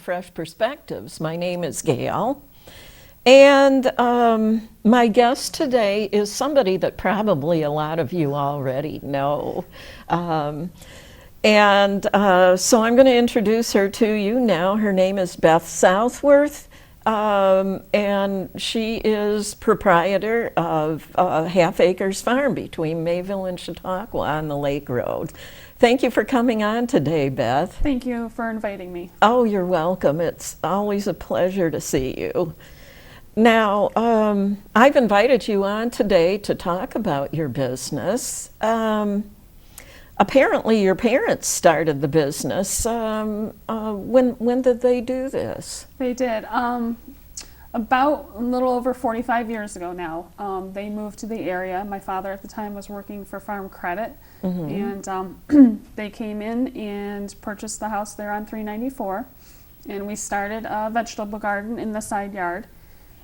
Fresh Perspectives. My name is Gail, and my guest today is somebody that probably a lot of you already know. So I'm going to introduce her to you now. Her name is Beth Southworth, and she is proprietor of Halfacres Farm between Mayville and Chautauqua on the Lake Road. Thank you for coming on today, Beth. Thank you for inviting me. Oh, you're welcome. It's always a pleasure to see you. Now, I've invited you on today to talk about your business. Apparently, your parents started the business. When did they do this? They did. About a little over 45 years ago now. They moved to the area. My father at the time was working for Farm Credit, and they came in and purchased the house there on 394, and we started a vegetable garden in the side yard.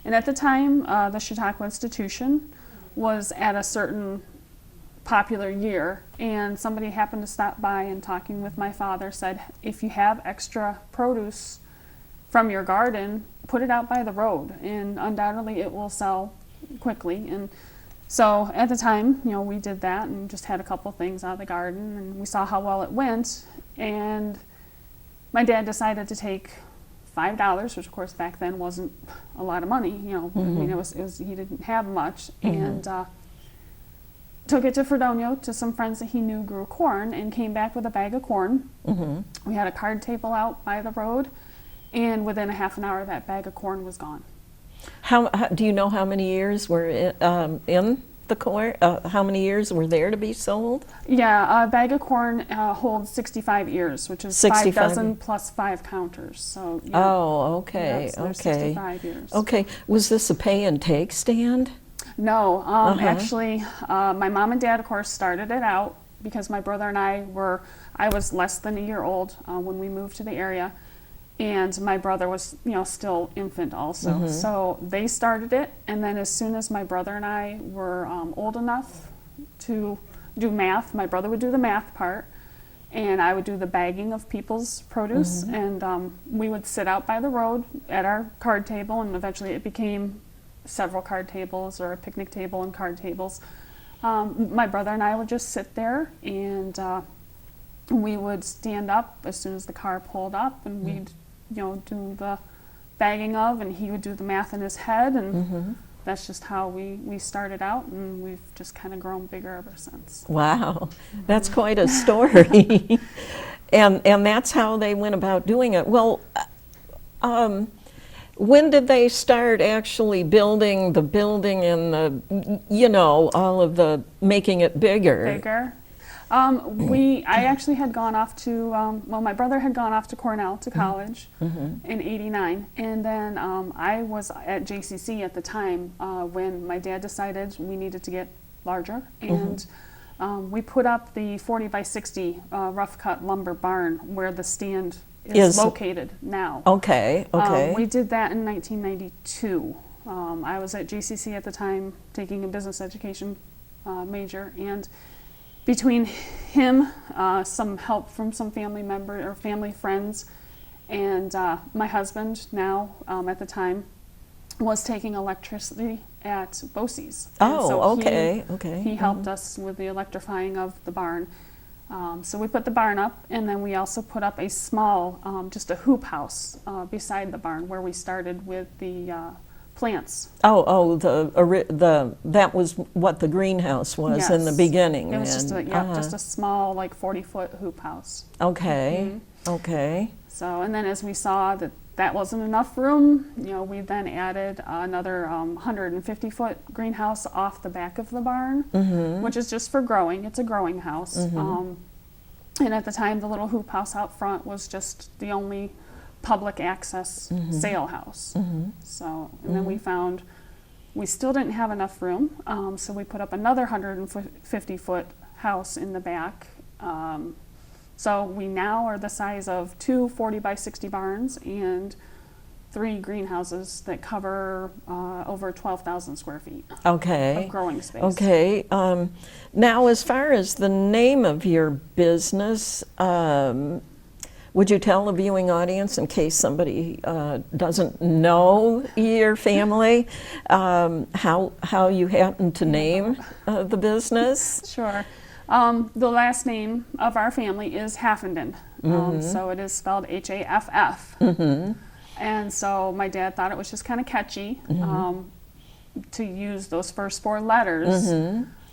And at the time, the Chautauqua Institution was at a certain popular year, and somebody happened to stop by and talking with my father said, if you have extra produce from your garden, put it out by the road, and undoubtedly it will sell quickly. And so at the time, we did that and just had a couple things out of the garden, and we saw how well it went. And my dad decided to take $5, which of course back then wasn't a lot of money. I mean, it was he didn't have much, and took it to Fredonia to some friends that he knew grew corn, and came back with a bag of corn. We had a card table out by the road, and within a half an hour that bag of corn was gone. How do you know how many years were in the corn? How many years were there to be sold? Yeah, a bag of corn holds 65 ears, which is 65 5 dozen plus 5 counters. So yeah. Oh, okay, Yeah, so okay. 65 years. Okay, was this a pay and take stand? No, actually, my mom and dad, of course, started it out because my brother and I was less than a year old when we moved to the area, and my brother was, still infant also. So they started it, and then as soon as my brother and I were old enough to do math, my brother would do the math part, and I would do the bagging of people's produce, and we would sit out by the road at our card table, and eventually it became several card tables or a picnic table and card tables. My brother and I would just sit there, and we would stand up as soon as the car pulled up, and we'd do the bagging of, and he would do the math in his head, and that's just how we started out, and we've just kind of grown bigger ever since. Wow, that's quite a story. and that's how they went about doing it. Well, when did they start actually building the building and all of the making it bigger? I actually had gone off to, my brother had gone off to Cornell to college in '89, and then I was at JCC at the time when my dad decided we needed to get larger, and we put up the 40 by 60 rough cut lumber barn where the stand is located now. Okay. We did that in 1992. I was at JCC at the time taking a business education major, and between him, some help from some family member or family friends, and my husband now at the time was taking electricity at Bosie's. He helped us with the electrifying of the barn. So we put the barn up, and then we also put up a small, just a hoop house beside the barn where we started with the plants. That was what the greenhouse was in the beginning. It was just a small, 40-foot hoop house. Okay. Okay. So, and then as we saw that wasn't enough room, we then added another 150-foot greenhouse off the back of the barn, which is just for growing. It's a growing house. And at the time, the little hoop house out front was just the only public access sale house. So, and then we found we still didn't have enough room, so we put up another 150-foot house in the back. So we now are the size of 2 40 by 60 barns and 3 greenhouses that cover over 12,000 square feet of growing space. Okay. Now, as far as the name of your business, would you tell the viewing audience, in case somebody doesn't know your family, how you happen to name the business? Sure. The last name of our family is Haffenden. So it is spelled H-A-F-F. And so my dad thought it was just kind of catchy to use those first 4 letters.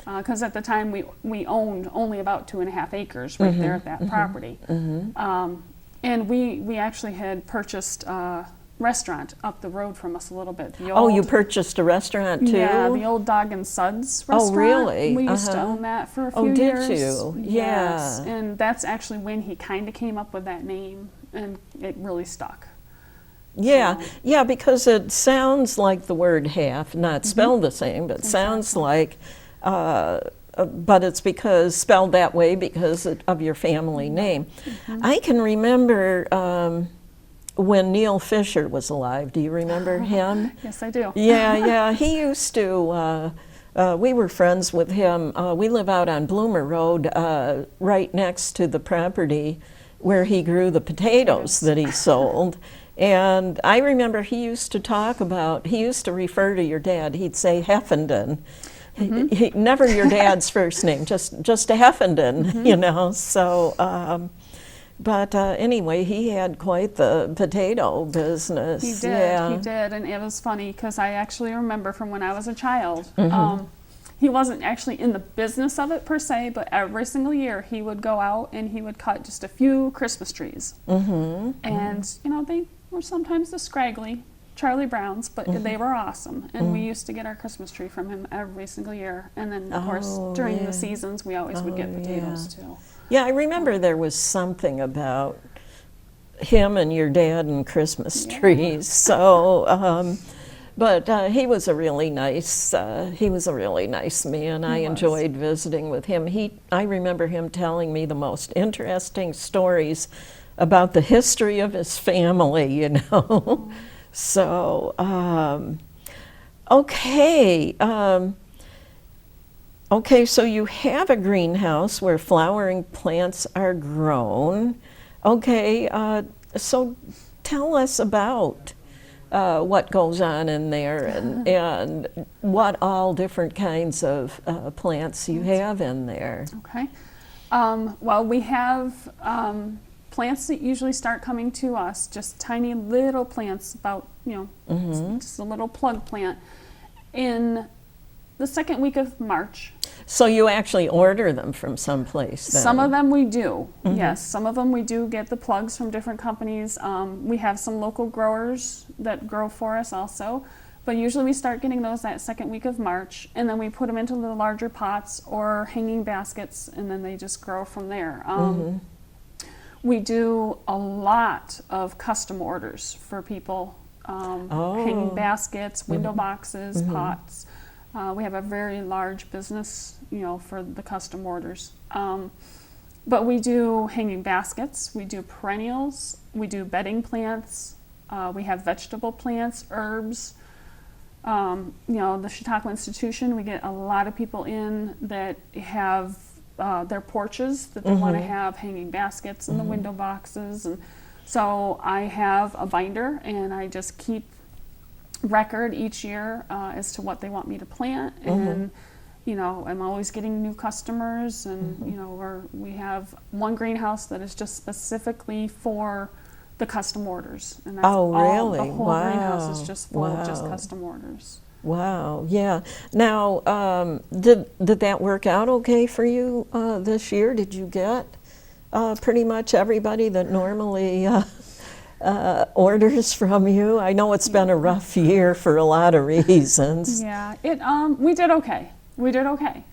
Because at the time we owned only about 2.5 acres right there at that property. And we actually had purchased a restaurant up the road from us a little bit. You purchased a restaurant too? Yeah, the old Dog and Suds restaurant. Oh, really? We used to own that for a few did years. you? Yes. Yeah. And that's actually when he kind of came up with that name, and it really stuck. Yeah, yeah, because it sounds like the word half, not spelled the same, but sounds like, but it's because spelled that way because of your family name. I can remember when Neil Fisher was alive. Do you remember him? Yes, I do. Yeah, he used to, we were friends with him. We live out on Bloomer Road, right next to the property where he grew the potatoes that he sold. And I remember he used to refer to your dad, he'd say Heffenden. Never your dad's first name, just a Heffenden, you know. So, but anyway, he had quite the potato business. He did, and it was funny because I actually remember from when I was a child. He wasn't actually in the business of it per se, but every single year he would go out and he would cut just a few Christmas trees. And, you know, they were sometimes the scraggly Charlie Browns, but they were awesome. And we used to get our Christmas tree from him every single year. And then, of course, during the seasons, we always would get potatoes, too. Yeah, I remember there was something about him and your dad and Christmas trees. So, but he was a really nice man. I enjoyed visiting with him. I remember him telling me the most interesting stories about the history of his family, you know. So, okay. Okay, so you have a greenhouse where flowering plants are grown. Okay, so tell us about what goes on in there and what all different kinds of plants you have in there. Okay. Well, we have plants that usually start coming to us, just tiny little plants, about, you know, just a little plug plant, in the second week of March. So you actually order them from someplace then? Some of them we do, yes. Some of them we do get the plugs from different companies. We have some local growers that grow for us also. But usually we start getting those that second week of March, and then we put them into the larger pots or hanging baskets, and then they just grow from there. We do a lot of custom orders for people, hanging baskets, window boxes, pots. We have a very large business, you know, for the custom orders. But we do hanging baskets, we do perennials, we do bedding plants, we have vegetable plants, herbs. You know, the Chautauqua Institution, we get a lot of people in that have their porches that they want to have hanging baskets in the window boxes. And so I have a binder, and I just keep record each year as to what they want me to plant. And you know, I'm always getting new customers, and you know, we have one greenhouse that is just specifically for the custom orders, and that's all. Really? The whole greenhouse is just full of just custom orders. Wow, yeah. Now, did that work out okay for you this year? Did you get pretty much everybody that normally orders from you? I know it's been a rough year for a lot of reasons. Yeah, we did okay. We did okay.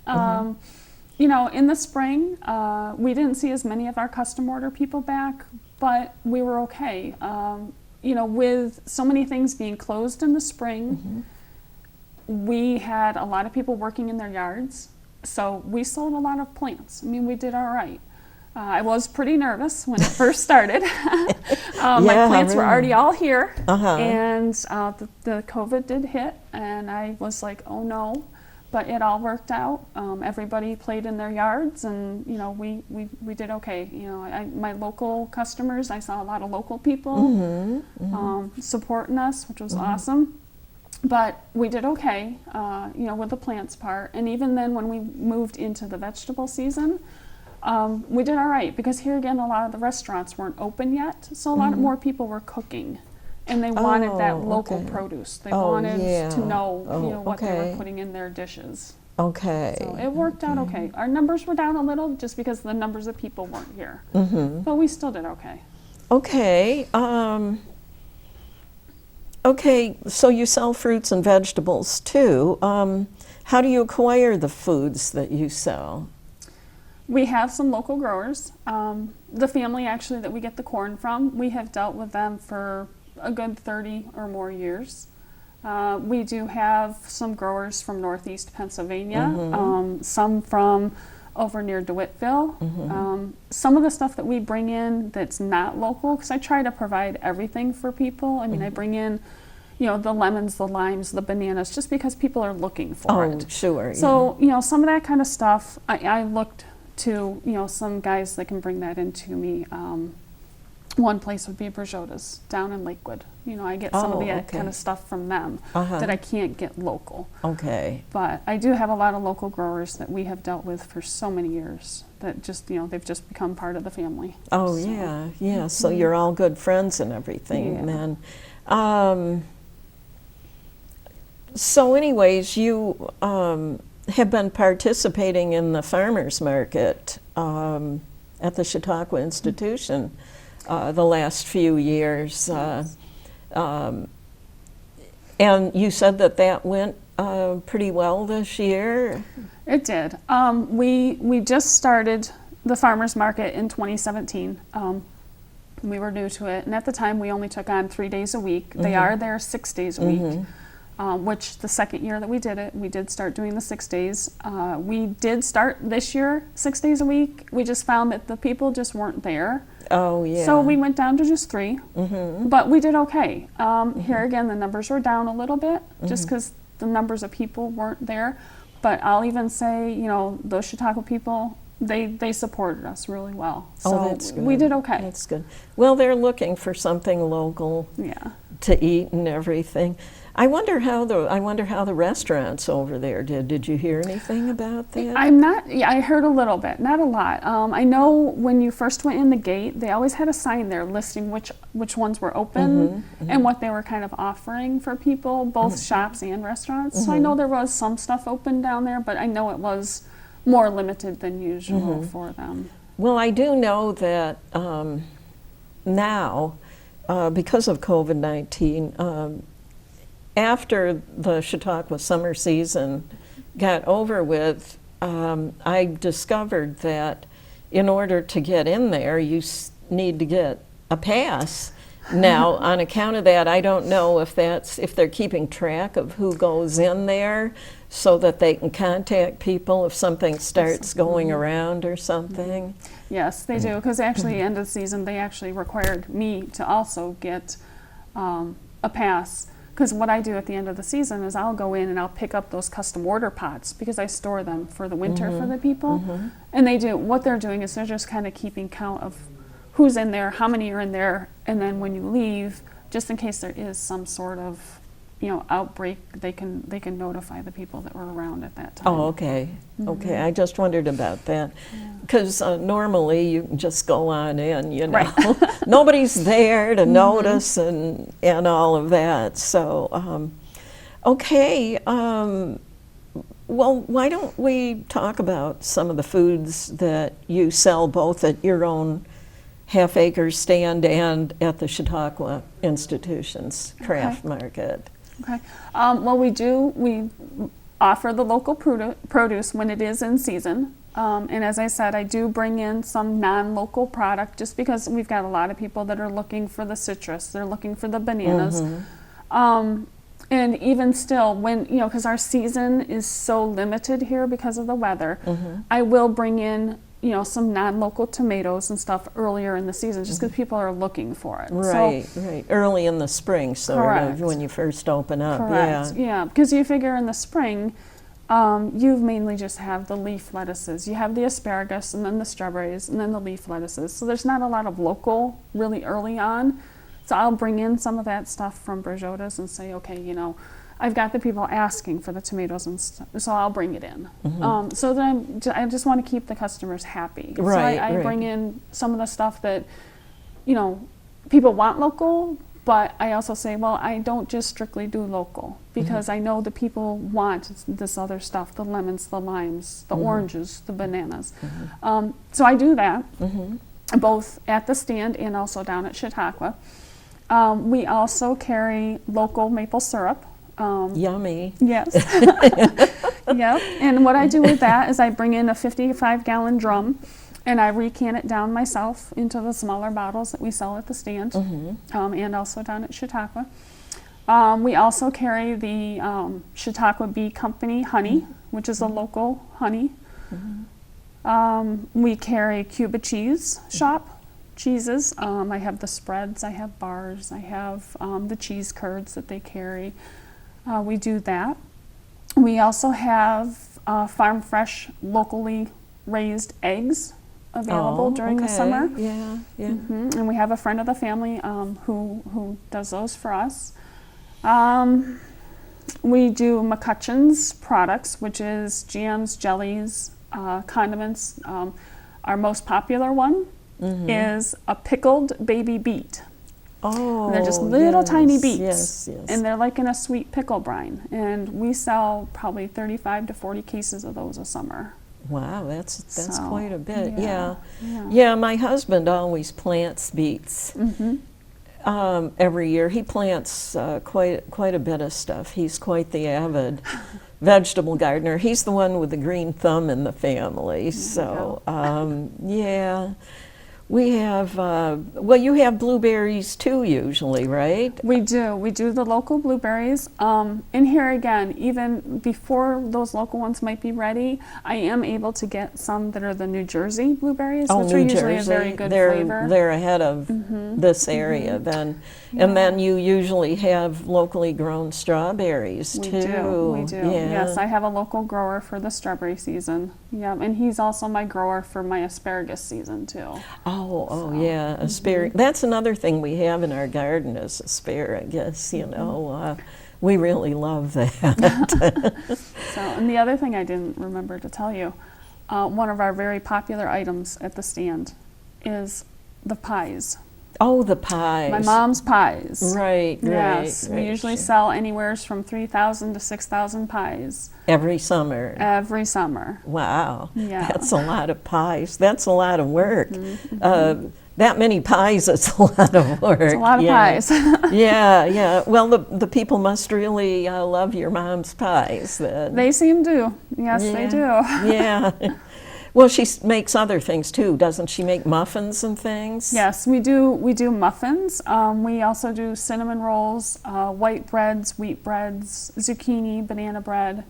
You know, in the spring, we didn't see as many of our custom order people back, but we were okay. You know, with so many things being closed in the spring, we had a lot of people working in their yards, so we sold a lot of plants. I mean, we did all right. I was pretty nervous when it first started. My plants were already all here, and the COVID did hit, and I was like, oh no. but it all worked out. Everybody played in their yards, and you know, we did okay. You know, my local customers, I saw a lot of local people supporting us, which was awesome. But we did okay, you know, with the plants part. And even then, when we moved into the vegetable season, we did all right, because here again, a lot of the restaurants weren't open yet, so a lot more people were cooking. And they wanted that local produce. They wanted to know, you know, what they were putting in their dishes. Okay. So it worked out okay. Our numbers were down a little just because the numbers of people weren't here. But we still did okay. Okay. Okay, so you sell fruits and vegetables too. How do you acquire the foods that you sell? We have some local growers. The family actually that we get the corn from, we have dealt with them for a good 30 or more years. We do have some growers from Northeast Pennsylvania, some from over near DeWittville. Some of the stuff that we bring in that's not local, because I try to provide everything for people. I mean, I bring in, you know, the lemons, the limes, the bananas, just because people are looking for it. Oh, sure. So, you know, some of that kind of stuff, I looked to, you know, some guys that can bring that into me. One place would be Berjota's down in Lakewood. You know, I get some of the kind of stuff from them that I can't get local. Okay. But I do have a lot of local growers that we have dealt with for so many years that just, you know, they've just become part of the family. Oh, so. yeah. So you're all good friends and everything then. So anyways, you have been participating in the farmers market at the Chautauqua Institution the last few years. And you said that went pretty well this year? It did. We just started the farmers market in 2017. We were new to it, and at the time we only took on 3 days a week. They are there 6 days a week. Which the second year that we did it, we did start doing the 6 days. We did start this year 6 days a week. We just found that the people just weren't there. Oh, yeah. So we went down to just 3, but we did okay. Here again, the numbers were down a little bit just because the numbers of people weren't there. But I'll even say, you know, those Chautauqua people, they supported us really well. So that's good. We did okay. That's good. Well, they're looking for something local to eat and everything. I wonder how the restaurants over there did. Did you hear anything about that? I heard a little bit, not a lot. I know when you first went in the gate, they always had a sign there listing which ones were open and what they were kind of offering for people, both shops and restaurants. So I know there was some stuff open down there, but I know it was more limited than usual for them. Well, I do know that now, because of COVID-19, after the Chautauqua summer season got over with, I discovered that in order to get in there, you need to get a pass. Now, on account of that, I don't know if they're keeping track of who goes in there so that they can contact people if something starts going around or something. Yes, they do, because actually, end of the season, they actually required me to also get a pass. Because what I do at the end of the season is I'll go in and I'll pick up those custom order pots because I store them for the winter for the people. And what they're doing is they're just kind of keeping count of who's in there, how many are in there, and then when you leave, just in case there is some sort of, you know, outbreak, they can notify the people that were around at that time. Oh, okay. Okay, I just wondered about that. Because normally you can just go on in, you know. Right. Nobody's there to notice and all of that. So, okay. Well, why don't we talk about some of the foods that you sell both at your own Halfacres stand and at the Chautauqua Institution's craft market? Okay. Well, we offer the local produce when it is in season. And as I said, I do bring in some non-local product just because we've got a lot of people that are looking for the citrus. They're looking for the bananas. And even still, when, you know, because our season is so limited here because of the weather, I will bring in, you know, some non-local tomatoes and stuff earlier in the season just because people are looking for it. Right, right. Early in the spring, sort Correct. of, when you first open up. Correct. Yeah, because you figure in the spring, You mainly just have the leaf lettuces. You have the asparagus and then the strawberries and then the leaf lettuces. So there's not a lot of local really early on. So I'll bring in some of that stuff from Brigiota's and say, okay, you know, I've got the people asking for the tomatoes and stuff, so I'll bring it in. So that I just want to keep the customers happy. Right, so I bring in some of the stuff that, you know, people want local, but I also say, well, I don't just strictly do local because I know the people want this other stuff, the lemons, the limes, the oranges, the bananas. So I do that, both at the stand and also down at Chautauqua. We also carry local maple syrup. Yummy. Yes. Yep. And what I do with that is I bring in a 55-gallon drum and I recant it down myself into the smaller bottles that we sell at the stand and also down at Chautauqua. We also carry the Chautauqua Bee Company honey, which is a local honey. We carry Cuba Cheese Shop cheeses. I have the spreads, I have bars, I have the cheese curds that they carry. We do that. We also have farm fresh, locally raised eggs available during the summer. Yeah, yeah. And we have a friend of the family who does those for us. We do McCutcheon's products, which is jams, jellies, condiments. Our most popular one is a pickled baby beet. Oh, And they're just little tiny beets. Yes, yes. And they're like in a sweet pickle brine. And we sell probably 35 to 40 cases of those a summer. Wow, that's So, quite a bit. yeah, Yeah. yeah. My husband always plants beets. Every year he plants quite a bit of stuff. He's quite the avid vegetable gardener. He's the one with the green thumb in the family. So yeah. We have, well, you have blueberries too usually, right? We do the local blueberries. And here again, even before those local ones might be ready, I am able to get some that are the New Jersey blueberries, which are usually a very good flavor. They're ahead of this area then. And then you usually have locally grown strawberries We too. do. Yeah. Yes, I have a local grower for the strawberry season. Yeah, and he's also my grower for my asparagus season too. Oh, yeah, asparagus. That's another thing we have in our garden is asparagus, you know. We really love that. So, and the other thing I didn't remember to tell you, one of our very popular items at the stand is the pies. Oh, the pies. My mom's pies. Right, Yes, right. we usually sell anywhere from 3,000 to 6,000 pies Every summer. every summer. Wow, Yeah. that's a lot of pies. That's a lot of work. That many pies is a lot of work. It's a lot of pies. Yeah. Well, the people must really love your mom's pies then. They seem to. Yes, they do. Yeah. Well, she makes other things too, doesn't she? Make muffins and things. Yes, we do muffins. We also do cinnamon rolls, white breads, wheat breads, zucchini, banana bread.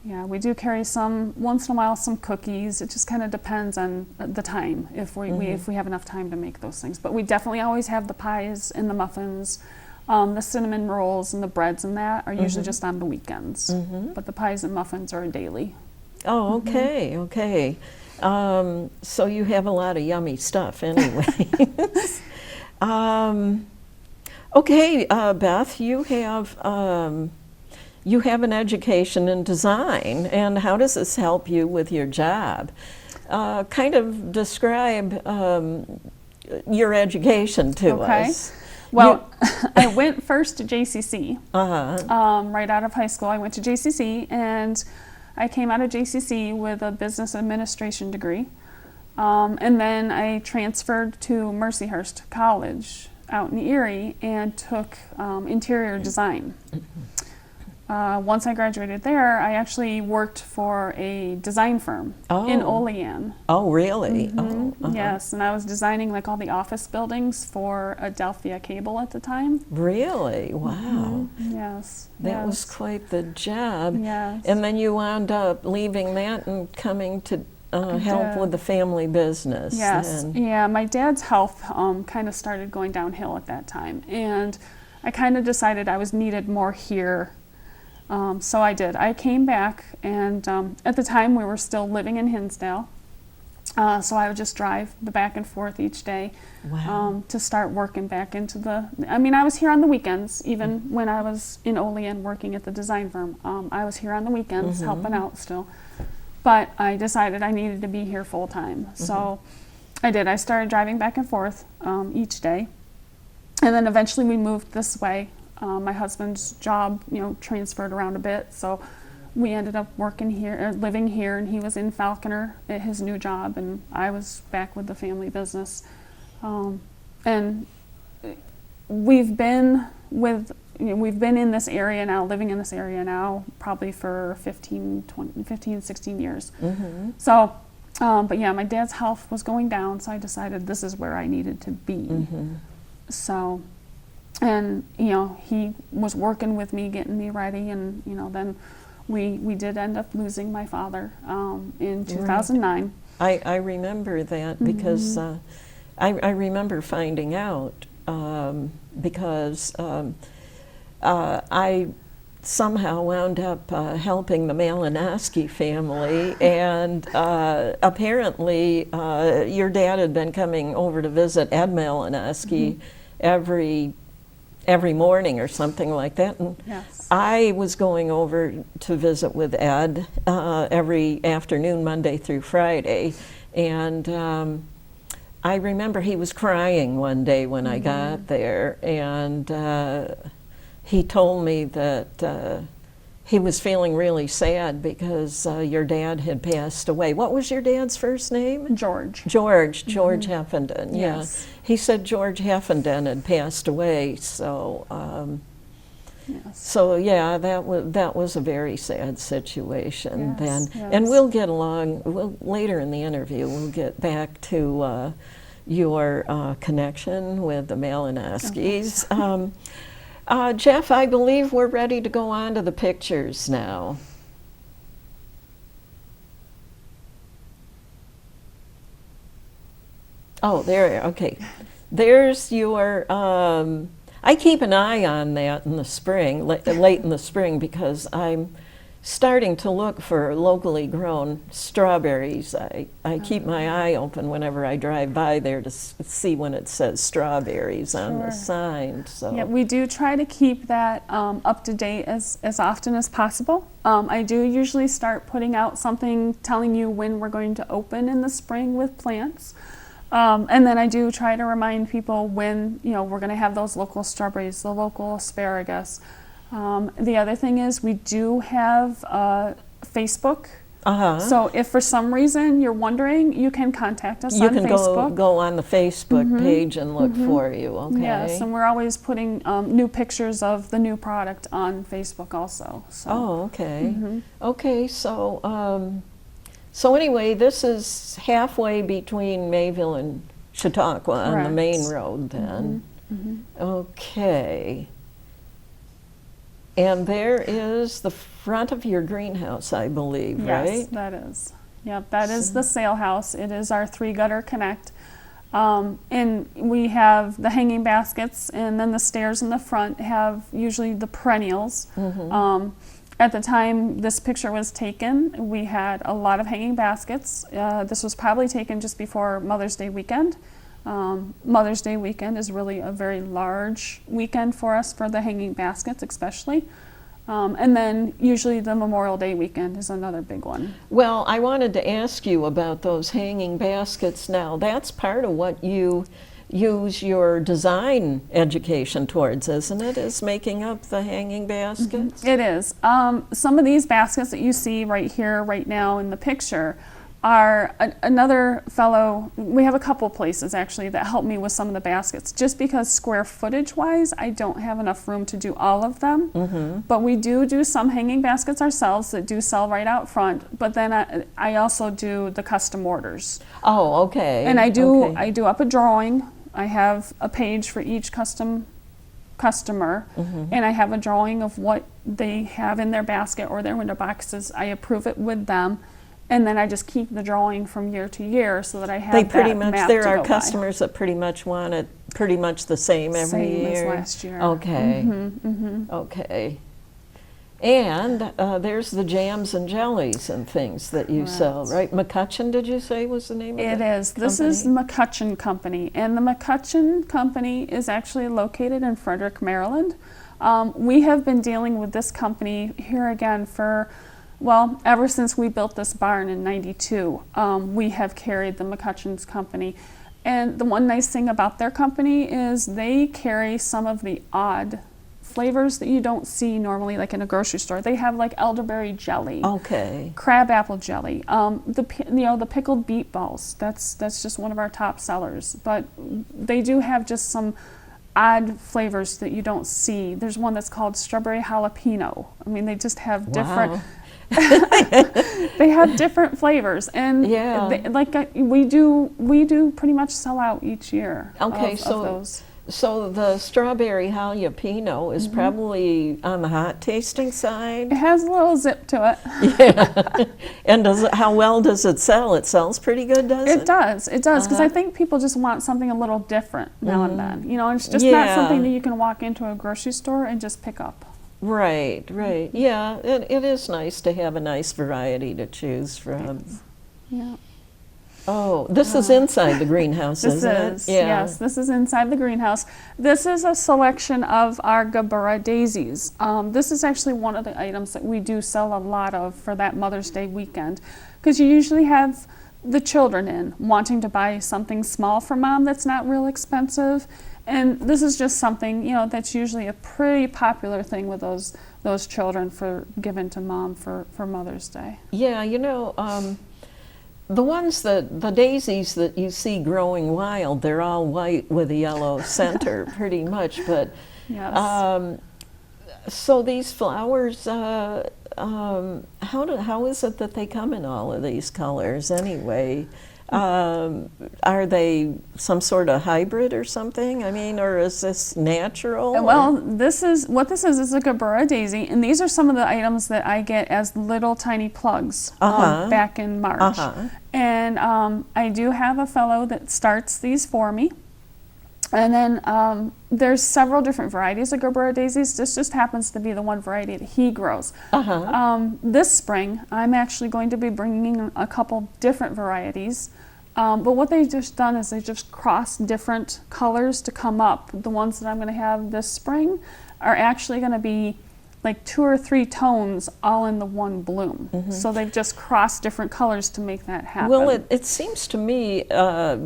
Yeah, we do carry some, once in a while, some cookies. It just kind of depends on the time, if we have enough time to make those things. But we definitely always have the pies and the muffins. The cinnamon rolls and the breads and that are usually just on the weekends. But the pies and muffins are daily. Oh, okay. So you have a lot of yummy stuff anyway. Okay, Beth, you have an education in design, and how does this help you with your job? Kind of describe your education to us. Well, I went first to JCC. Uh-huh. Right out of high school, I went to JCC, and I came out of JCC with a business administration degree. And then I transferred to Mercyhurst College out in Erie and took interior design. Once I graduated there, I actually worked for a design firm in Olean. Oh, really? Oh, Yes, and I was designing like all the office buildings for Adelphia Cable at the time. Really? Wow. Yes. That was quite the job. Yes. And then you wound up leaving that and coming to help with the family business. Yes. then. Yeah, my dad's health kind of started going downhill at that time. And I kind of decided I was needed more here So I did. I came back, and at the time we were still living in Hinsdale. So I would just drive the back and forth each day. Wow. To start working back into I was here on the weekends, even when I was in Olean working at the design firm. I was here on the weekends helping out still. But I decided I needed to be here full time. So I did. I started driving back and forth each day. And then eventually we moved this way. My husband's job, transferred around a bit. So we ended up working here, living here, and he was in Falconer at his new job, and I was back with the family business. And we've been in this area now, living in this area now, probably for 15, 16 years. So, but yeah, my dad's health was going down, so I decided this is where I needed to be. So, and he was working with me, getting me ready, and then we did end up losing my father in 2009. I remember that because I remember finding out because I somehow wound up helping the Malinowski family, and apparently your dad had been coming over to visit Ed Malinowski every morning or something like that. And Yes. I was going over to visit with Ed every afternoon, Monday through Friday, and I remember he was crying one day when I got there, and he told me that he was feeling really sad because your dad had passed away. What was your dad's first name? George. George Heffenden, yeah. Yes. He said George Heffenden had passed away, so Yes. so yeah, that was a very sad situation Yes, then. yes. And we'll get along, later in the interview, we'll get back to your connection with the Malinowskis. Jeff, I believe we're ready to go on to the pictures now. Oh, there, okay. There's your, I keep an eye on that in the spring, late in the spring, because I'm starting to look for locally grown strawberries. I keep my eye open whenever I drive by there to see when it says strawberries on the Sure. sign. So. Yeah, we do try to keep that up to date as often as possible. I do usually start putting out something telling you when we're going to open in the spring with plants. And then I do try to remind people when we're going to have those local strawberries, the local asparagus. The other thing is we do have Facebook. So if for some reason you're wondering, you can contact us on Facebook. You can go on the Facebook page and look for you, okay? Yes, and we're always putting new pictures of the new product on Facebook also. So. Oh, okay. Okay, so so anyway, this is halfway between Mayville and Chautauqua on the Correct. main road then. Okay. And there is the front of your greenhouse, I believe, right? Yes, that is. Yep, that is the sale house. It is our 3-gutter connect. And we have the hanging baskets, and then the stairs in the front have usually the perennials. At the time this picture was taken, we had a lot of hanging baskets. This was probably taken just before Mother's Day weekend. Mother's Day weekend is really a very large weekend for us for the hanging baskets especially. And then usually the Memorial Day weekend is another big one. Well, I wanted to ask you about those hanging baskets now. That's part of what you use your design education towards, isn't it, is making up the hanging baskets? It is. Some of these baskets that you see right here, right now in the picture, are another fellow. We have a couple places actually that help me with some of the baskets, just because square footage wise I don't have enough room to do all of them. But we do some hanging baskets ourselves that do sell right out front, but then I also do the custom orders. Oh, okay. And I do Okay. up a drawing. I have a page for each customer, and I have a drawing of what they have in their basket or their window boxes. I approve it with them, and then I just keep the drawing from year to year so that I have They pretty that much, map there to are go by. customers that pretty much want it pretty much the same every Same as year. last year. Okay. Okay. And there's the jams and jellies and things that you sell, right? McCutcheon, did you say was the name of it? It is. This is the McCutcheon Company, and the McCutcheon Company is actually located in Frederick, Maryland. We have been dealing with this company here again for, well, ever since we built this barn in '92. We have carried the McCutcheon's Company. And the one nice thing about their company is they carry some of the odd flavors that you don't see normally, like in a grocery store. They have like elderberry jelly, crab apple jelly, the pickled beet balls. That's just one of our top sellers. But they do have just some odd flavors that you don't see. There's one that's called strawberry jalapeno. I mean, they just have different. They have different flavors, and we do pretty much sell out each year. Of those. So the strawberry jalapeno is probably on the hot tasting side. It has a little zip to it. Yeah. And how well does it sell? It sells pretty good, does it? It does, because I think people just want something a little different now and then. You know, it's just not something that you can walk into a grocery store and just pick up. Right. Yeah, it is nice to have a nice variety to choose from. Yeah. Oh, this is inside the greenhouse, isn't it? Yes, this is inside the greenhouse. This is a selection of our Gabora Daisies. This is actually one of the items that we do sell a lot of for that Mother's Day weekend, because you usually have the children in wanting to buy something small for mom that's not real expensive. And this is just something, that's usually a pretty popular thing with those children for given to mom for Mother's Day. Yeah, the daisies that you see growing wild, they're all white with a yellow center, pretty much. But yes. So these flowers, how is it that they come in all of these colors anyway? Are they some sort of hybrid or something? I mean, or is this natural? Well, this is a Gerbera Daisy, and these are some of the items that I get as little tiny plugs back in March. And I do have a fellow that starts these for me. And then there's several different varieties of Gerbera Daisies. This just happens to be the one variety that he grows. This spring, I'm actually going to be bringing in a couple different varieties. But what they've just done is they just crossed different colors to come up. The ones that I'm going to have this spring are actually going to be like 2 or 3 tones all in the one bloom. So they've just crossed different colors to make that happen. Well, it seems to me,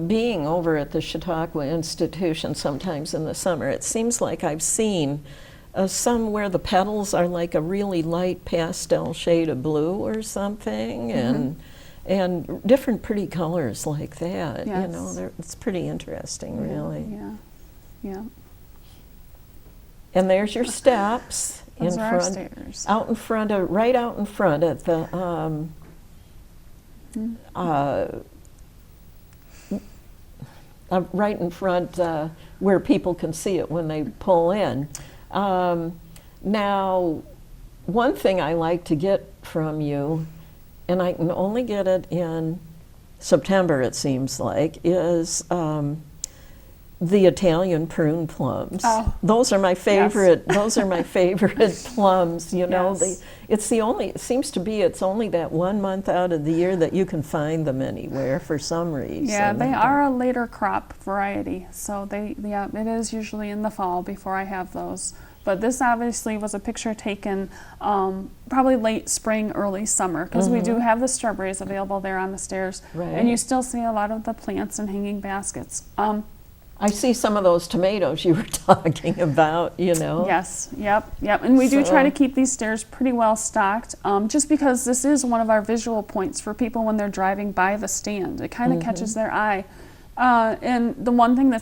being over at the Chautauqua Institution sometimes in the summer, it seems like I've seen some where the petals are like a really light pastel shade of blue or something, and different pretty colors like that. Yes. It's pretty interesting, really. Yeah. And there's your steps. Those are our stairs. Right out in front at the right in front where people can see it when they pull in. Now, one thing I like to get from you, and I can only get it in September, it seems like, is the Italian prune plums. Those are my favorite. Yes. Those are my favorite plums. Yes. It seems to be it's only that 1 month out of the year that you can find them anywhere for some reason. Yeah, they are a later crop variety, so it is usually in the fall before I have those. But this obviously was a picture taken probably late spring, early summer, because we do have the strawberries available there on the stairs, and you still see a lot of the plants and hanging baskets. I see some of those tomatoes you were talking about, Yes, yep. And we do try to keep these stairs pretty well stocked, just because this is one of our visual points for people when they're driving by the stand. It kind of catches their eye. And the one thing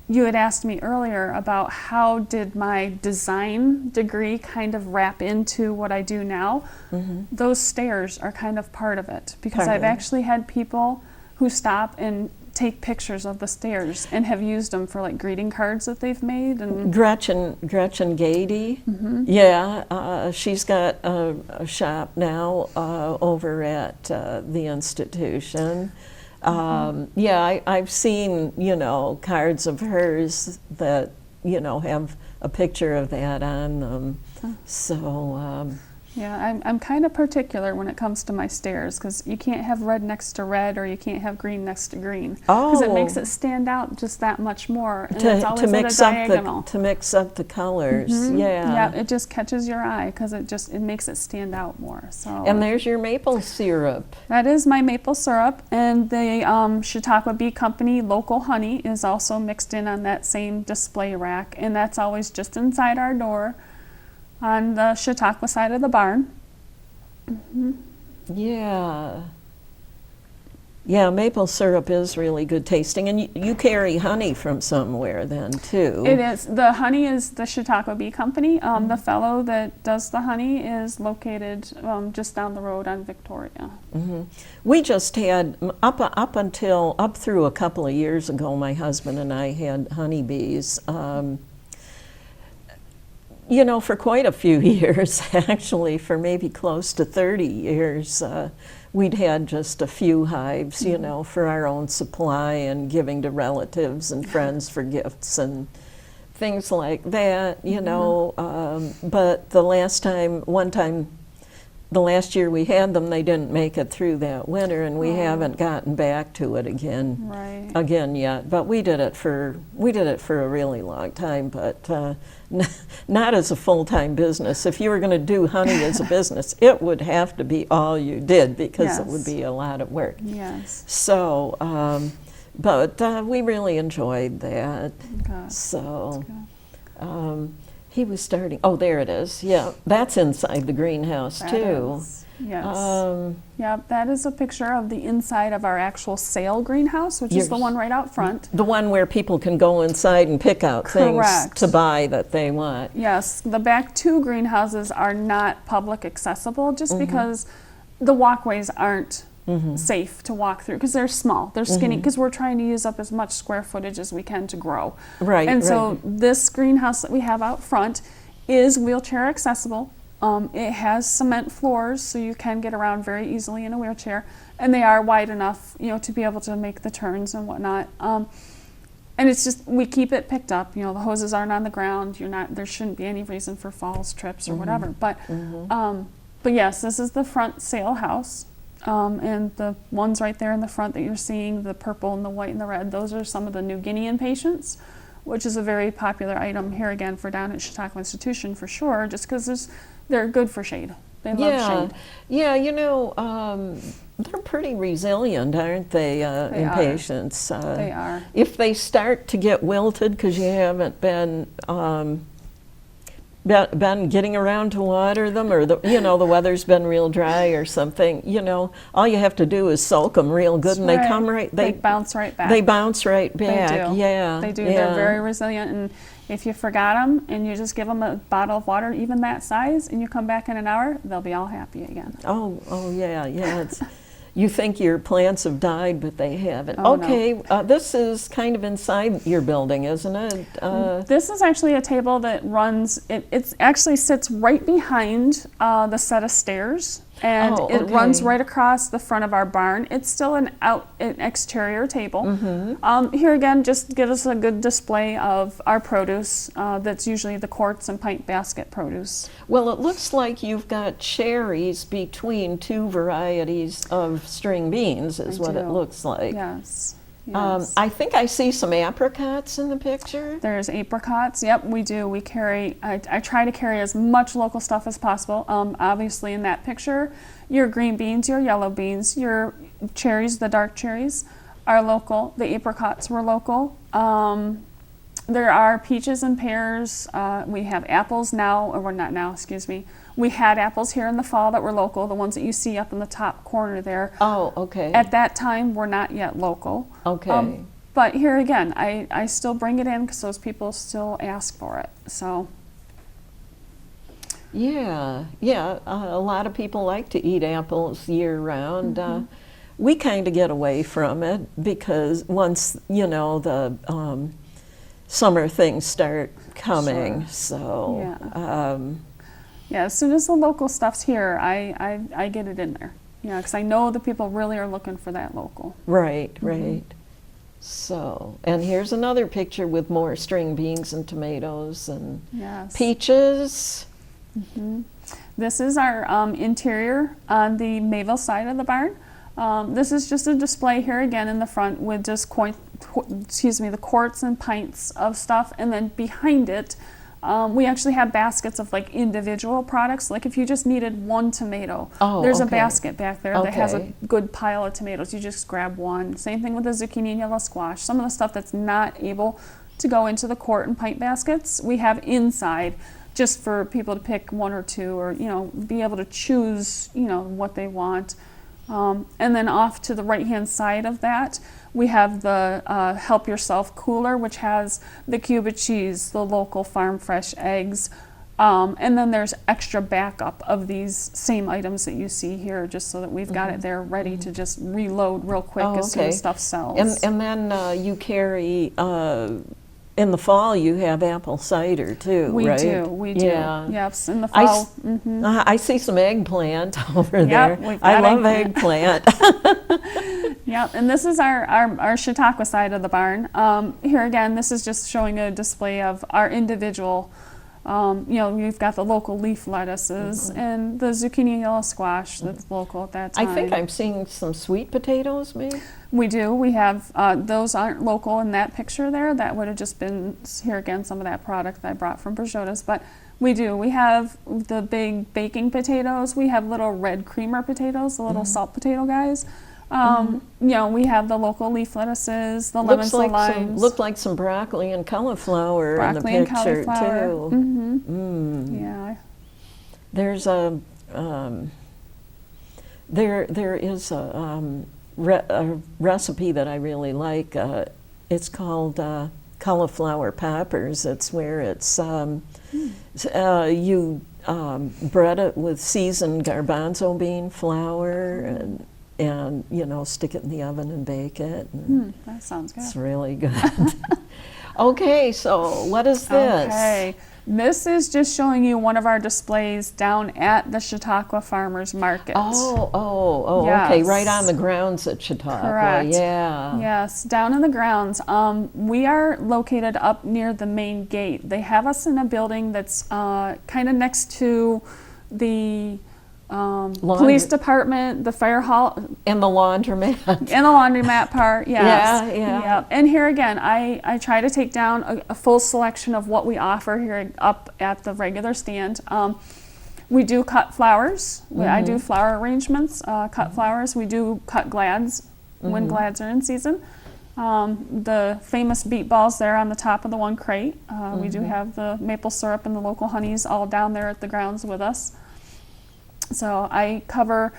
you had asked me earlier about how did my design degree kind of wrap into what I do now, those stairs are kind of part of it, because I've actually had people who stop and take pictures of the stairs and have used them for like greeting cards that they've made. And Gretchen Gady, she's got a shop now over at the institution. I've seen cards of hers that have a picture of that on them. So, Yeah, I'm kind of particular when it comes to my stairs because you can't have red next to red or you can't have green next to green because it makes it stand out just that much more. And it's always to mix at a diagonal. to mix up the colors. Yeah. Yeah, it just catches your eye because it makes it stand out more. So. And there's your maple syrup. That is my maple syrup, and the Chautauqua Bee Company local honey is also mixed in on that same display rack, and that's always just inside our door on the Chautauqua side of the barn. Yeah. Yeah, maple syrup is really good tasting, and you carry honey from somewhere then too. It is. The honey is the Chautauqua Bee Company. The fellow that does the honey is located just down the road on Victoria. We just had, up through a couple of years ago, my husband and I had honeybees. For quite a few years, actually, for maybe close to 30 years, we'd had just a few hives, for our own supply and giving to relatives and friends for gifts and things like that, but the last year we had them, they didn't make it through that winter, and we haven't gotten back to it again yet. But we did it for a really long time, but not as a full-time business. If you were going to do honey as a business, it would have to be all you did because it would be a lot of work. Yes. So, but we really enjoyed that. Good. So. He was starting. Oh, there it is. Yeah, that's inside the greenhouse too. Yes. Yeah, that is a picture of the inside of our actual sale greenhouse, which is the one right out front. The one where people can go inside and pick out things to buy that they want. Yes, the back two greenhouses are not public accessible just because the walkways aren't safe to walk through because they're small, they're skinny, because we're trying to use up as much square footage as we can to grow. Right. And so this greenhouse that we have out front is wheelchair accessible. It has cement floors, so you can get around very easily in a wheelchair, and they are wide enough, to be able to make the turns and whatnot. And it's just, we keep it picked up. The hoses aren't on the ground. There shouldn't be any reason for falls, trips, or whatever. But yes, this is the front sale house. And the ones right there in the front that you're seeing, the purple and the white and the red, those are some of the New Guinean patients, which is a very popular item here again for down at Chautauqua Institution for sure, just because they're good for shade. They love shade. Yeah, they're pretty resilient, aren't they, in patients? They are. If they start to get wilted because you haven't been getting around to water them, or the weather's been real dry or something, all you have to do is soak them real good. That's and right. they bounce right back. They bounce right back. They do. Yeah, they do. Yeah. They're very resilient, and if you forgot them and you just give them a bottle of water, even that size, and you come back in an hour, they'll be all happy again. Oh yeah. It's, you think your plants have died, but they haven't. Oh, okay, no. This is kind of inside your building, isn't it? This is actually a table that runs, it actually sits right behind the set of stairs, and it runs right across the front of our barn. It's still an exterior table. Here again, just give us a good display of our produce. That's usually the quartz and pint basket produce. Well, it looks like you've got cherries between two varieties of string beans, is what it looks like. Yes. I think I see some apricots in the picture. There's apricots. Yep, we do. We carry, I try to carry as much local stuff as possible. Obviously in that picture, your green beans, your yellow beans, your cherries, the dark cherries are local. The apricots were local. There are peaches and pears. We have apples now, or not now, excuse me. We had apples here in the fall that were local, the ones that you see up in the top corner there. Oh, okay. At that time, were not yet local. Okay. But here again, I still bring it in because those people still ask for it. So. Yeah. A lot of people like to eat apples year round. We kind of get away from it because once, the summer things start coming. Sure. So. Yeah. Yeah, as soon as the local stuff's here, I get it in there. Because I know the people really are looking for that local. Right. So, and here's another picture with more string beans and tomatoes and Yes. peaches. This is our interior on the Mayville side of the barn. This is just a display here again in the front with just the quarts and pints of stuff, and then behind it we actually have baskets of like individual products. Like if you just needed one tomato, there's a basket back there that has a good pile of tomatoes. You just grab one. Same thing with the zucchini and yellow squash. Some of the stuff that's not able to go into the quart and pint baskets, we have inside, just for people to pick one or two, or be able to choose what they want. And then off to the right hand side of that, we have the help yourself cooler, which has the Cuba cheese, the local farm fresh eggs, and then there's extra backup of these same items that you see here, just so that we've got it there ready to just reload real quick as soon as stuff sells. And then you carry, in the fall you have apple cider too, right? We do. Yeah. Yes, in the fall. I see some eggplant over Yep, there. we've I got love eggplant. Yeah, and this is our Chautauqua side of the barn. Here again, this is just showing a display of our individual, we've got the local leaf lettuces and the zucchini and yellow squash that's local at that time. I think I'm seeing some sweet potatoes, maybe? We do. We have, those aren't local in that picture there. That would have just been, here again, some of that product that I brought from Brigiota's. But we do. We have the big baking potatoes. We have little red creamer potatoes, the little salt potato guys. We have the local leaf lettuces, the lemons, the limes. Look like some broccoli and cauliflower in the picture too. Yeah. There's there is a recipe that I really like. It's called cauliflower poppers. It's where it's you bread it with seasoned garbanzo bean flour and stick it in the oven and bake it. And that sounds good. it's really good. Okay, so what is this? Okay, this is just showing you one of our displays down at the Chautauqua Farmers Market. Okay, right on the grounds at Chautauqua. Correct. Yeah. Yes, down in the grounds. We are located up near the main gate. They have us in a building that's kind of next to the police department, the fire hall, and the laundromat. And the laundromat part, yes. Yeah. And here again, I try to take down a full selection of what we offer here up at the regular stand. We do cut flowers. I do flower arrangements, cut flowers. We do cut glads when glads are in season. The famous beet balls there on the top of the one crate. We do have the maple syrup and the local honeys all down there at the grounds with us. So I cover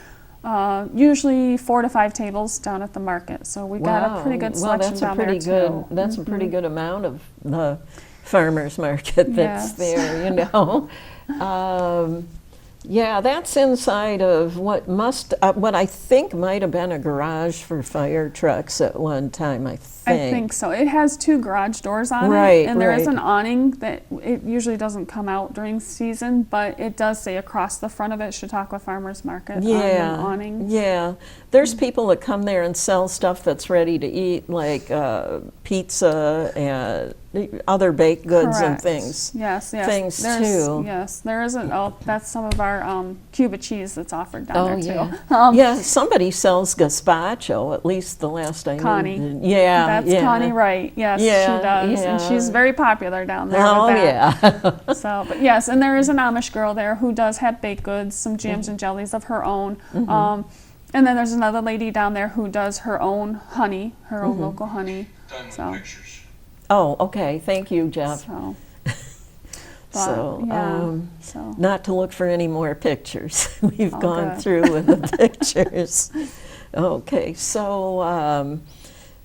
usually 4 to 5 tables down at the market. So we've got a pretty good selection down there too. That's a pretty good amount of the farmer's market that's there, Yeah, that's inside of what I think might have been a garage for fire trucks at one time, I think. I think so. It has 2 garage doors on it, and there is an awning that it usually doesn't come out during season, but it does say across the front of it, Chautauqua Farmers Market on the awning. Yeah, there's people that come there and sell stuff that's ready to eat, like pizza and other baked goods and things. Yes. Things too. Yes, there isn't. That's some of our Cuba cheese that's offered down there too. Yeah, somebody sells gazpacho, at least the last I knew. Connie. Yeah. That's Connie Wright. Yes, she does. And she's very popular down there with that. So, but yes, and there is an Amish girl there who does have baked goods, some jams and jellies of her own. And then there's another lady down there who does her own honey, her own local honey. Pictures. Oh, okay. Thank you, Jeff. So, not to look for any more pictures. We've gone through with the pictures. Okay,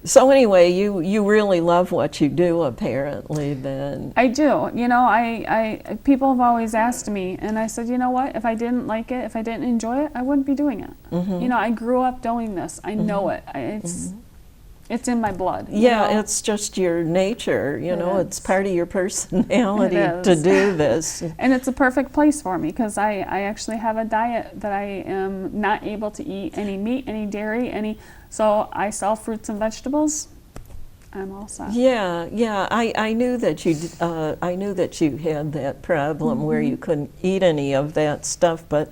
so anyway, you really love what you do, apparently. Then I do. I people have always asked me, and I said, you know what? If I didn't like it, if I didn't enjoy it, I wouldn't be doing it. I grew up doing this. I know it. It's in my blood. Yeah, it's just your nature. It's part of your personality to do this. And it's a perfect place for me because I actually have a diet that I am not able to eat any meat, any dairy, so I sell fruits and vegetables I'm all set. Yeah, yeah. I knew that I knew that you had that problem where you couldn't eat any of that stuff, but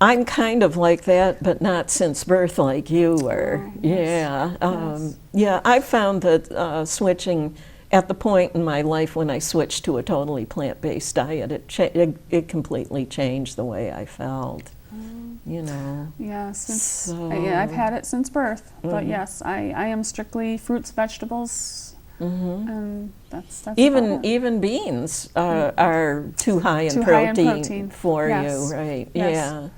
I'm kind of like that, but not since birth like you were. Oh, yes. Yeah. Yes. Yeah, I found that switching at the point in my life when I switched to a totally plant-based diet, it completely changed the way I felt. You know. Yeah, So- I've had it since birth, but yes, I am strictly fruits, vegetables, and that's about it. Even beans are too high in Too high in protein protein. for Yes. you, right? Yes. Yeah.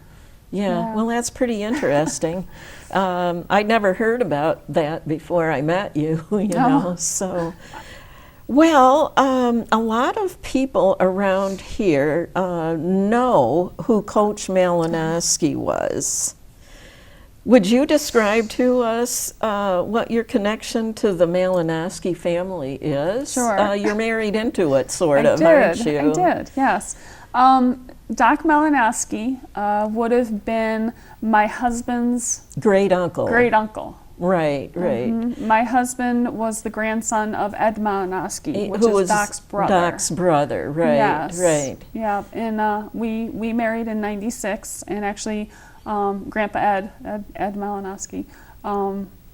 Yeah. Well, that's pretty interesting. I'd never heard about that before I met you, you know, so. Well, a lot of people around here know who Coach Malinowski was. Would you describe to us what your connection to the Malinowski family is? Sure. You're married into it, sort of, aren't you? I did, yes. Doc Malinowski would have been my husband's Great uncle. great uncle. Right, right. My husband was the grandson of Ed Malinowski, which Who is was Doc's brother. Doc's brother, right, Yes. right. Yeah, and we married in '96, and actually, Grandpa Ed Malinowski,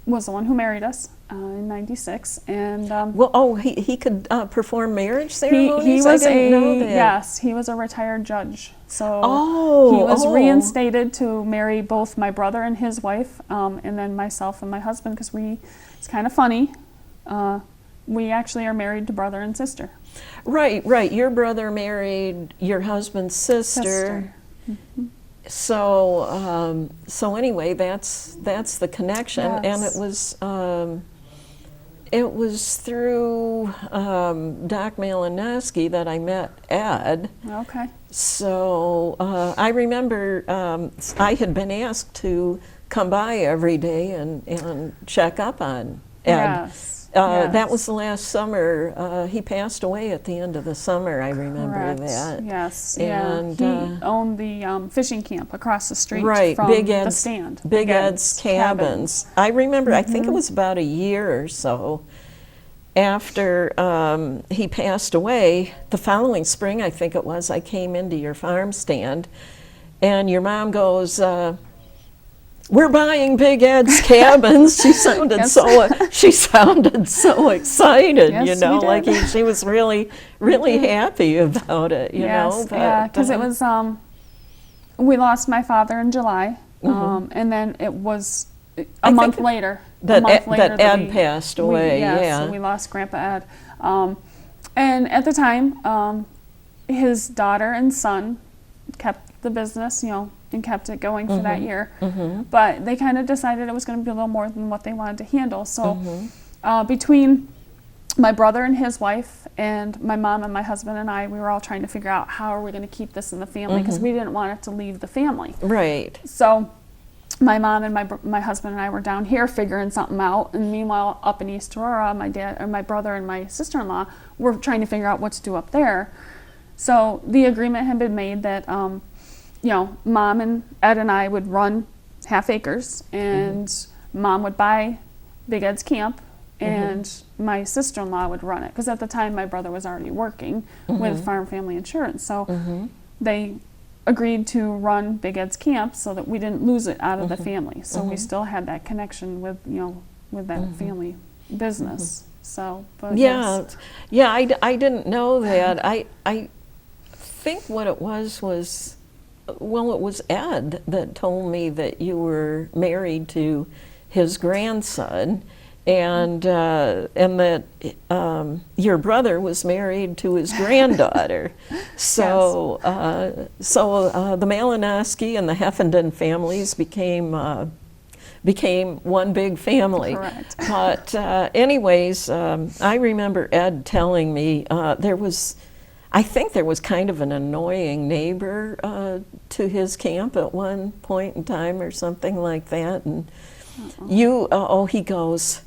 was the one who married us in '96, and Well, he could perform marriage he ceremonies? was I didn't know that. yes, he was a retired judge. So Oh, he was oh. reinstated to marry both my brother and his wife, and then myself and my husband, because it's kind of funny. We actually are married to brother and sister. Right, right. Your brother married your husband's sister. So anyway, that's the connection, and it was through Doc Malinowski that I met Ed. Okay. So I remember I had been asked to come by every day and check up on Ed. Yes. That was the last summer. He passed away at the end of the summer, I remember Correct. that. Yes. And, he owned the fishing camp across the street Right, from Big the Ed's, stand. Big Ed's Cabins. I remember, I think it was about a year or so after he passed away. The following spring, I think it was, I came into your farm stand, and your mom goes, "We're buying Big Ed's Cabins." She sounded Yes. she sounded so excited, Yes, you know, we like did. she was really happy about it, you know. But, yeah, because it was, we lost my father in July, and then it was a month later. that Ed we- passed away. So we lost Grandpa Ed. And at the time, his daughter and son kept the business, you know, and kept it going for that year. But they kind of decided it was going to be a little more than what they wanted to handle. So between my brother and his wife and my mom and my husband and I, we were all trying to figure out how are we going to keep this in the family, because we didn't want it to leave the family. Right. So my mom and my husband and I were down here figuring something out, and meanwhile up in East Aurora, my brother and my sister-in-law were trying to figure out what to do up there. So the agreement had been made that you know, Mom and Ed and I would run Halfacres, and Mom would buy Big Ed's camp, and my sister-in-law would run it, because at the time my brother was already working with Farm Family Insurance. So they agreed to run Big Ed's camp so that we didn't lose it out of the family. So we still had that connection with, you know, with that family business. So, but Yeah, yes. yeah. I didn't know that. I think what it was, well, it was Ed that told me that you were married to his grandson, and that your brother was married to his granddaughter. So the Malinowski and the Heffenden families became one big family. Correct. But anyways, I remember Ed telling me I think there was kind of an annoying neighbor to his camp at one point in time or something like that. And he goes,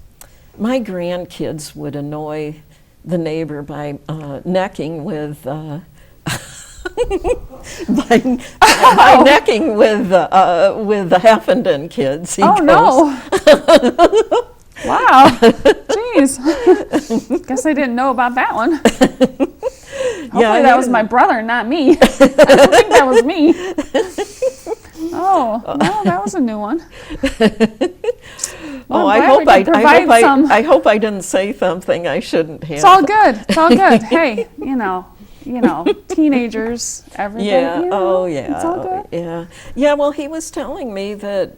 "My grandkids would annoy the neighbor by necking with by necking with the Heffenden kids." He goes. No. Wow. Jeez. Guess I didn't know about that one. Hopefully that was my brother, not me. I don't think that was me. Oh, no, that was a new one. Well, I hope I didn't say something I shouldn't have. It's all good. It's all good. Hey, you know, teenagers, everybody. Yeah. You know, Oh, yeah. It's all good. Yeah. Yeah. Well, he was telling me that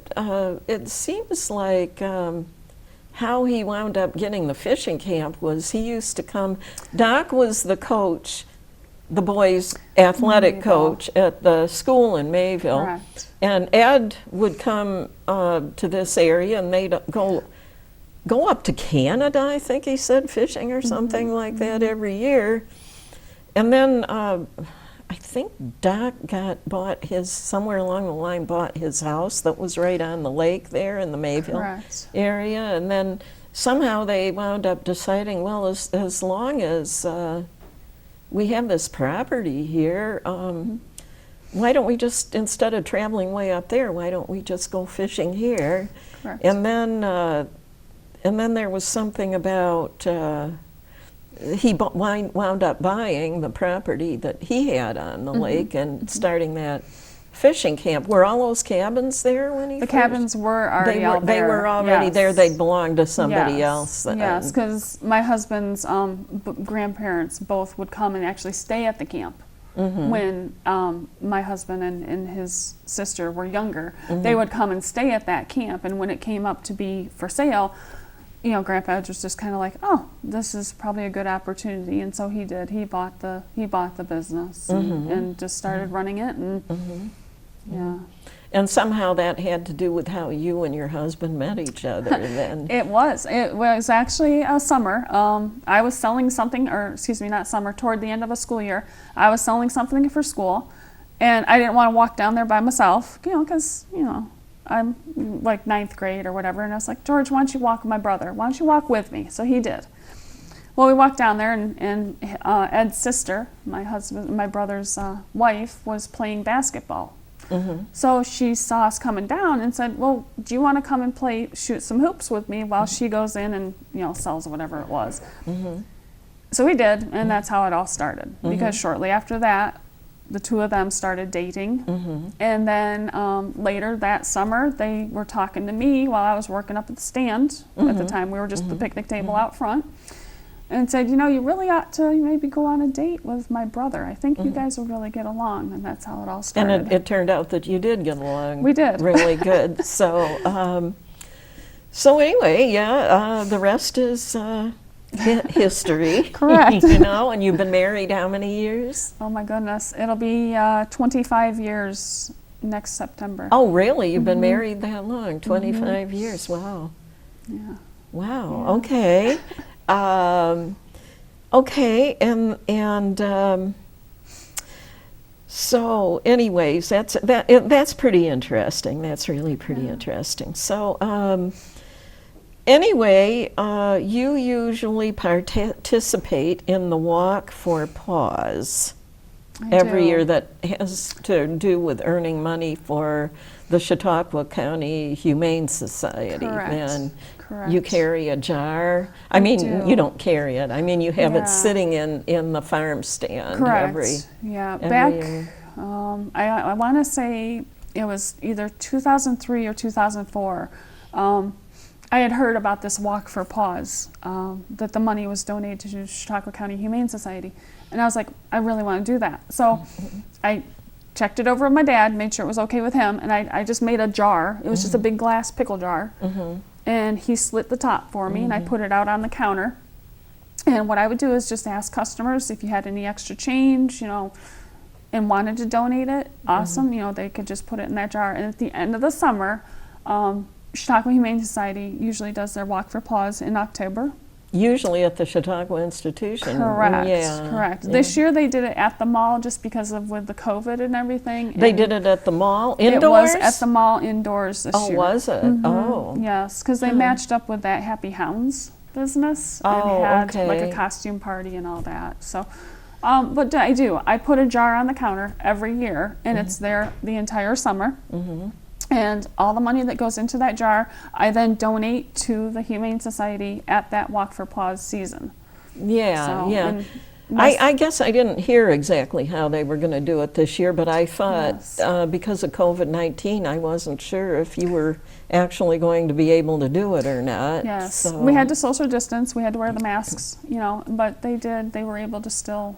it seems like how he wound up getting the fishing camp was he used to come. Doc was the coach, the boys' athletic coach at the school in Mayville. Correct. And Ed would come to this area, and they'd go up to Canada, I think he said, fishing or something like that every year. And then I think Doc bought somewhere along the line, bought his house that was right on the lake there in the Mayville area. And then somehow they wound up deciding, well, as long as we have this property here, why don't we just, instead of traveling way up there, why don't we just go fishing here? Correct. And then there was something about he wound up buying the property that he had on the lake and starting that fishing camp. Were all those cabins there when he The cabins were already out there. They were already there. They belonged to somebody else. Yes, because my husband's grandparents both would come and actually stay at the camp. When my husband and his sister were younger, they would come and stay at that camp. And when it came up to be for sale, Grandpa was just kind of like, oh, this is probably a good opportunity, and so he did. He bought the business and just started running it, and yeah. And somehow that had to do with how you and your husband met each other then. It was actually a summer. I was selling something, not summer, toward the end of a school year. I was selling something for school, and I didn't want to walk down there by myself, because, I'm like 9th grade or whatever, and I was like, George, why don't you walk with my brother? Why don't you walk with me? So he did. Well, we walked down there, and Ed's sister, my brother's wife, was playing basketball. So she saw us coming down and said, well, do you want to come and shoot some hoops with me while she goes in and sells whatever it was? So we did, and that's how it all started. Because shortly after that, the two of them started dating. And then later that summer, they were talking to me while I was working up at the stand. At the time, we were just the picnic table out front. And said, you really ought to maybe go on a date with my brother. I think you guys will really get along. And that's how it all started. And it turned out that you did get along. We did. Really good. So anyway, the rest is history. Correct. And you've been married how many years? Oh my goodness. It'll be 25 years next September. Oh, really? You've been married that long? 25 years. Wow. Yeah. Wow. Yeah. Okay. Okay, and so anyways, that's pretty interesting. That's really pretty interesting. So anyway, you usually participate in the Walk for Paws every year that has to do with earning money for the Chautauqua County Humane Society. Correct. And Correct. you carry a jar. I mean, you don't carry it. I mean, you have it sitting in the farm stand. Correct. Every Back, year. I want to say it was either 2003 or 2004. I had heard about this Walk for Paws, that the money was donated to the Chautauqua County Humane Society. And I was like, I really want to do that. So I checked it over with my dad, made sure it was okay with him, and I just made a jar. It was just a big glass pickle jar. And he slit the top for me, and I put it out on the counter. And what I would do is just ask customers if you had any extra change, and wanted to donate it. Awesome, they could just put it in that jar. And at the end of the summer, Chautauqua Humane Society usually does their Walk for Paws in October. Usually at the Chautauqua Institution. Correct. Yeah. Correct. Yeah. This year they did it at the mall just because of with the COVID and everything. They did it at the mall indoors? It was at the mall indoors this year. Oh, was it? Oh. Yes, because they matched up with that Happy Hounds business and had like a costume party and all that. So, but I put a jar on the counter every year, and it's there the entire summer. And all the money that goes into that jar, I then donate to the Humane Society at that Walk for Paws season. Yeah, So, yeah. and I guess I didn't hear exactly how they were going to do it this year, but I thought Yes. because of COVID-19, I wasn't sure if you were actually going to be able to do it or not. Yes, So, we had to social distance. We had to wear the masks, you know, but they did. They were able to still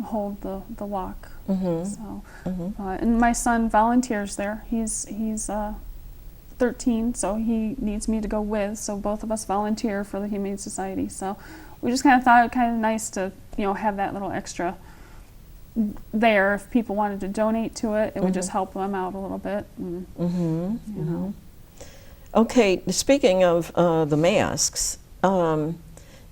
hold the walk. So, and my son volunteers there. He's 13, so he needs me to go with. So both of us volunteer for the Humane Society. So we just kind of thought it kind of nice to, you know, have that little extra there. If people wanted to donate to it, it would just help them out a little bit. And, you know. Okay, speaking of the masks,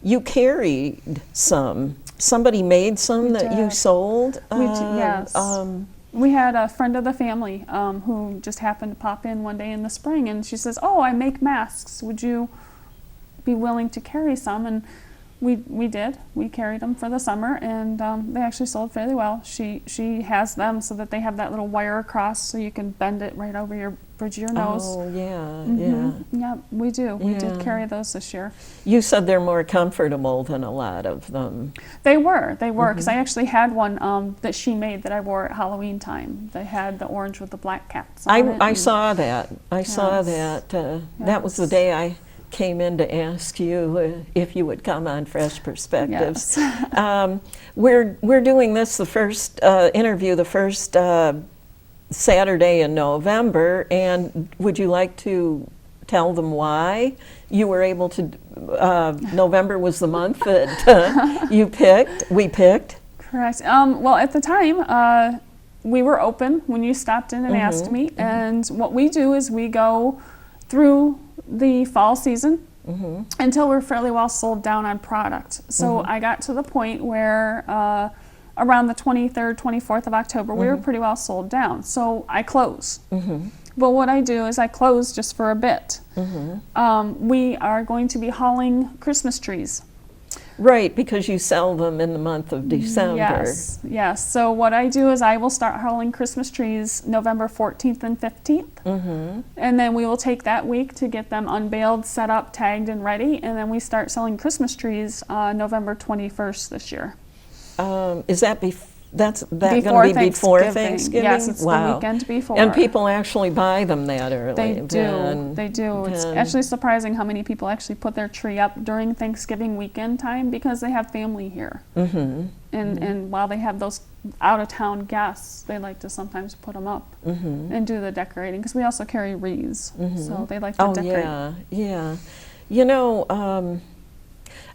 you carried some. Somebody made some We that you did. sold? Yes. We had a friend of the family who just happened to pop in one day in the spring, and she says, "Oh, I make masks. Would you be willing to carry some?" And we did. We carried them for the summer, and they actually sold fairly well. She has them so that they have that little wire across, so you can bend it right over your bridge of your nose. Oh, yeah. Yep, we do. We did Yeah. carry those this year. You said they're more comfortable than a lot of them. They were, because I actually had one that she made that I wore at Halloween time. They had the orange with the black cats on it. I and- saw that. I saw Yes. that. That was the Yes. day I came in to ask you if you would come on Fresh Perspectives. Yes. We're doing this, the first interview, the first Saturday in November, and would you like to tell them why you were able to? November was the month that we picked. Correct. Well, at the time, we were open when you stopped in and asked me. And what we do is we go through the fall season until we're fairly well sold down on product. So I got to the point where around the 23rd, 24th of October, we were pretty well sold down. So I close. But what I do is I close just for a bit. We are going to be hauling Christmas trees. Right, because you sell them in the month of December. Yes, yes. So what I do is I will start hauling Christmas trees November 14th and 15th. And then we will take that week to get them unbaled, set up, tagged, and ready. And then we start selling Christmas trees November 21st this year. Is that that's going Before to be before Thanksgiving? Yes, it's the Wow. weekend before. And people actually buy them that early. They do. They do. It's actually surprising how many people actually put their tree up during Thanksgiving weekend time because they have family here. And while they have those out-of-town guests, they like to sometimes put them up and do the decorating because we also carry wreaths, so they like to decorate. Yeah. You know,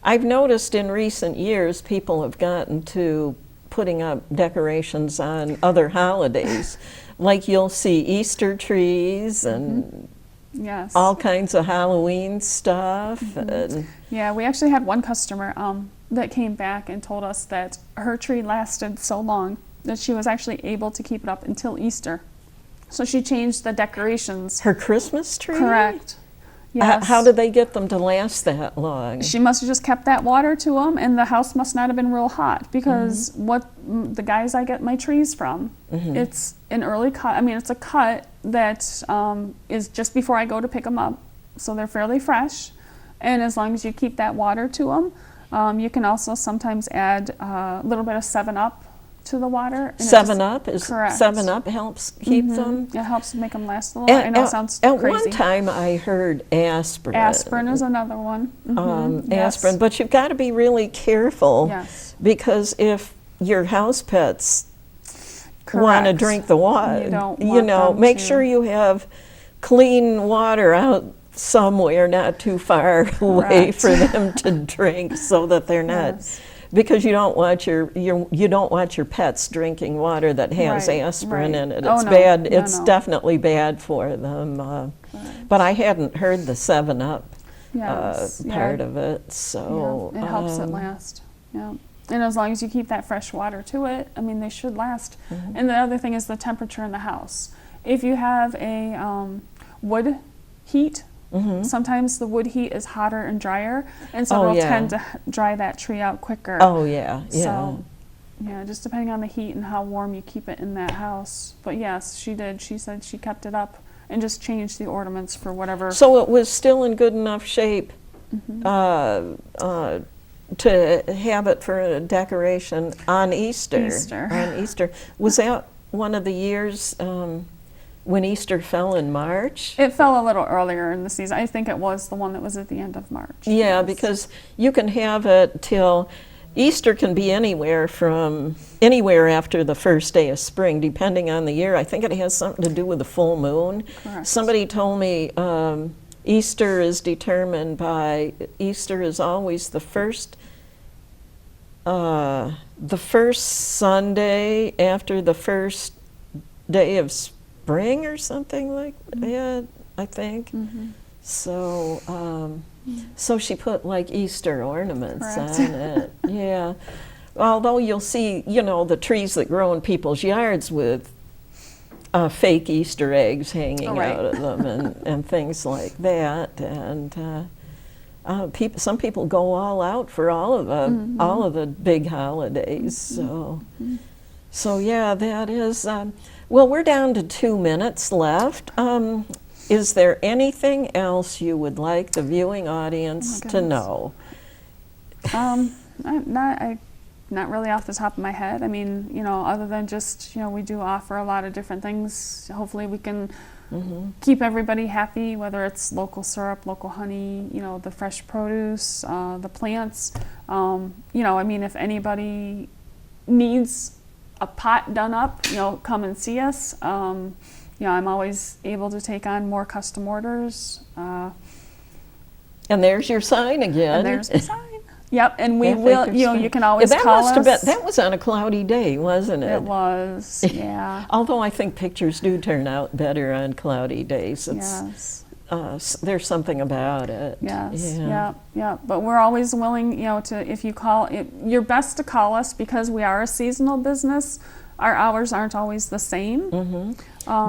I've noticed in recent years people have gotten to putting up decorations on other holidays. Like you'll see Easter trees and Yes. all kinds of Halloween stuff. And Yeah, we actually had one customer that came back and told us that her tree lasted so long that she was actually able to keep it up until Easter. So she changed the decorations. her Christmas tree? Correct. Yes. How did they get them to last that long? She must have just kept that water to them, and the house must not have been real hot because the guys I get my trees from, it's an early cut. I mean, it's a cut that is just before I go to pick them up, so they're fairly fresh. And as long as you keep that water to them, you can also sometimes add a little bit of 7-Up to the water. And 7-Up? Correct. 7-Up helps keep them? It helps make them last a little. I know it sounds At crazy. one time I heard aspirin. Aspirin is another one. Yes. Aspirin, but you've got to be really careful Yes. because if your house pets want to Correct. drink the water, You don't want them make to. sure you have clean water out somewhere not too far away Correct. for them to drink so that they're not. Yes. Because you don't want your pets drinking water that has Right, aspirin right. in it. Oh, It's no, bad. no, It's no. definitely bad for them. But I hadn't heard the 7-Up Yes. part of it. So Yeah, it helps it last. Yeah. And as long as you keep that fresh water to it, I mean, they should last. And the other thing is the temperature in the house. If you have a wood heat, sometimes the wood heat is hotter and drier, and so Oh, it'll yeah. tend to dry that tree out quicker. Oh yeah, yeah. So, yeah, just depending on the heat and how warm you keep it in that house. But yes, she did. She said she kept it up. and just change the ornaments for whatever. So it was still in good enough shape to have it for a decoration on Easter. On Easter. Was that one of the years when Easter fell in March? It fell a little earlier in the season. I think it was the one that was at the end of March. Yeah, Yes. because you can have it till Easter can be anywhere after the first day of spring, depending on the year. I think it has something to do with the full moon. Correct. Somebody Somebody told me Easter is determined by, Easter is always the first Sunday after the first day of spring or something like that, I think. So, so she put like Easter ornaments Correct. on it. Yeah. Although you'll see, you know, the trees that grow in people's yards with fake Easter eggs hanging Right. out of them and things like that. And some people go all out for all of the big holidays. So yeah, that is. Well, we're down to 2 minutes left. Is there anything else you would like the viewing audience to know? Not really off the top of my head. I mean, you know, other than just, you know, we do offer a lot of different things. Hopefully we can keep everybody happy, whether it's local syrup, local honey, you know, the fresh produce, the plants. You know, I mean, if anybody needs a pot done up, you know, come and see us. You know, I'm always able to take on more custom orders. And there's your sign again. And there's the sign. Yep, and we will, you know, you can always that call must have us. been, that was on a cloudy day, wasn't it? It was, yeah. Although I think pictures do turn out better on cloudy days. Yes. There's something about it. Yes, Yeah. yeah. But we're always willing, you know, to, if you call, you're best to call us because we are a seasonal business. Our hours aren't always the same. Do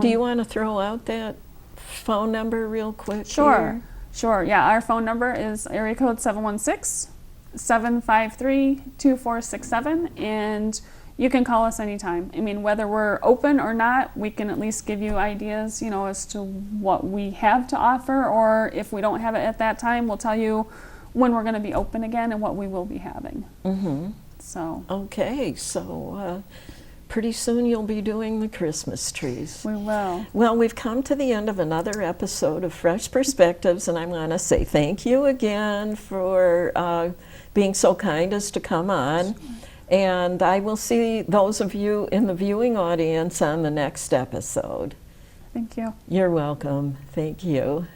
you want to throw out that phone number real quick? Sure, here? sure. Yeah, our phone number is area code 716-753-2467, and you can call us anytime. I mean, whether we're open or not, we can at least give you ideas, you know, as to what we have to offer, or if we don't have it at that time, we'll tell you when we're going to be open again and what we will be having. So. Okay, so pretty soon you'll be doing the Christmas trees. We will. Well, we've come to the end of another episode of Fresh Perspectives, and I want to say thank you again for being so kind as to come on. And I will see those of you in the viewing audience on the next episode. Thank you. You're welcome. Thank you.